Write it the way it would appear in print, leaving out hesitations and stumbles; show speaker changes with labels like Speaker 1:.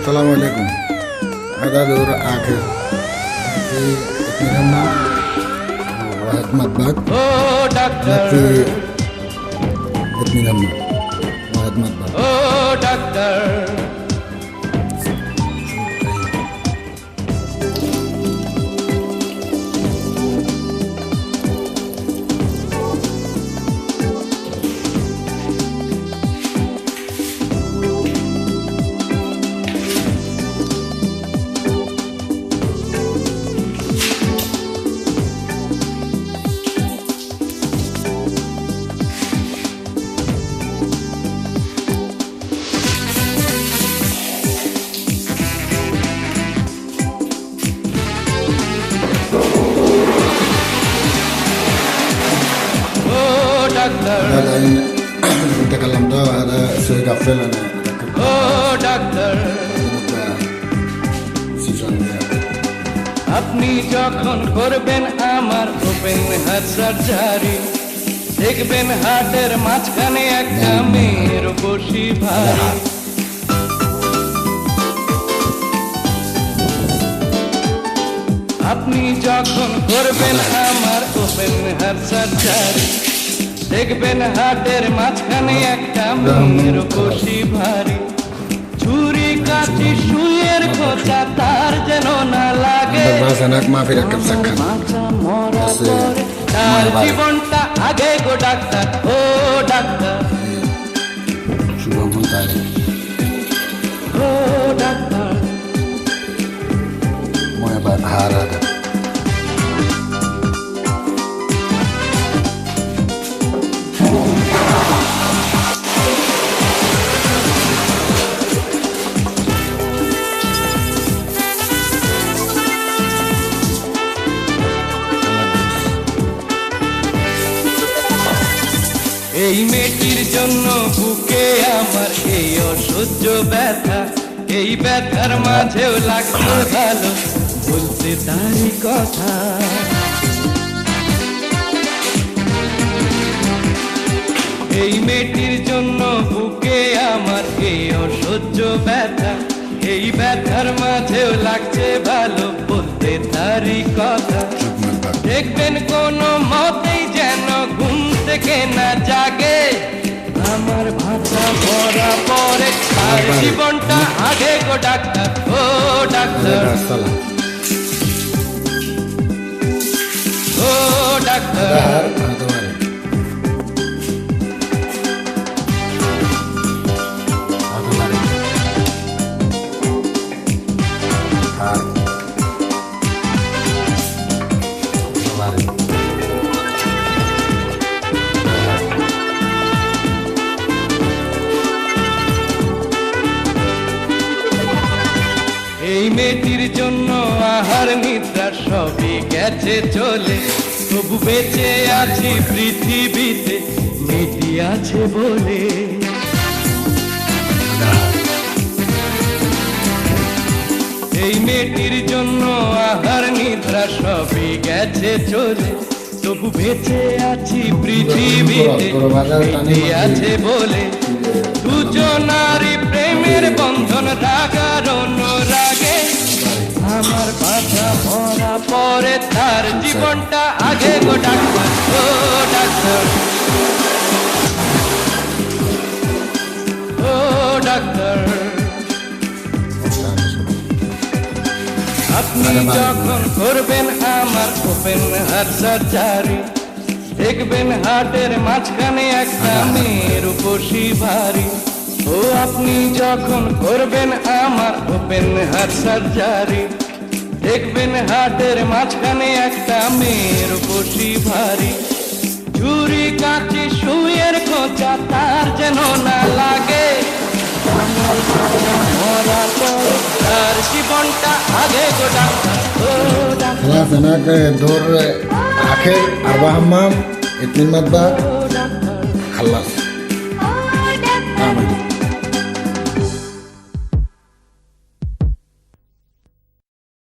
Speaker 1: السلام عليكم. هذا دور آخر في اثنين واحد مطبخ في اثنين واحد مطبخ. هذا نتكلم ده هذا شيء قفل أنا
Speaker 2: আপনি যখন করবেন আমার ওপেন হার্ট সার্জারি দেখবেন হার্টের মাঝখানে একটা মেয়ের বসি ভারী আপনি যখন করবেন আমার ওপেন হার্ট সার্জারি দেখবেন হার্টের মাঝখানে একটা মেয়ের বসি ভারী ছুরি কাঁচি সুইয়ের খোঁচা তার যেন না লাগে তার জীবনটা আগে গো ডাক্তার ও ডাক্তার ও ডাক্তার এই মেয়েটির জন্য বুকে আমার এই অসহ্য ব্যথা এই ব্যথার মাঝেও লাগতো ভালো বলতে তারই কথা এই মেয়েটির জন্য বুকে আমার এই অসহ্য ব্যথা এই ব্যথার মাঝেও লাগছে ভালো বলতে তারই কথা দেখবেন কোনো মতেই যেন ঘুম থেকে না জাগে আমার ভাষা ভরা পরে তার জীবনটা আগে গো ডাক্তার ও ডাক্তার ও ডাক্তার এই মেয়েটির জন্য আহার নিদ্রা সবই গেছে চলে তবু বেঁচে আছি পৃথিবীতে মেয়েটি আছে বলে এই মেয়েটির জন্য আহার নিদ্রা সবই গেছে চলে তবু বেঁচে আছি পৃথিবীতে মেয়েটি আছে বলে দুজনারই প্রেমের বন্ধন রাগার অনুরাগে আমার পাতা ভরা পরে তার জীবনটা আগে গো ডাক্তার ও ডাক্তার ও ডাক্তার আপনি যখন করবেন আমার ওপেন হার্ট সার্জারি দেখবেন হার্টের মাঝখানে একটা মেয়ের বসি ভারী ও আপনি যখন করবেন আমার ওপেন হার্ট সার্জারি দেখবেন হার্টের মাঝখানে একটা মেয়ের বসি ভারী ছুরি কাঁচি সুইয়ের খোঁচা তার যেন না লাগে মরা পরে তার জীবনটা আগে গো ডাক্তার ও ডাক্তার
Speaker 1: خلاص هناك دور آخر 4 حمام 2 مطبخ خلص.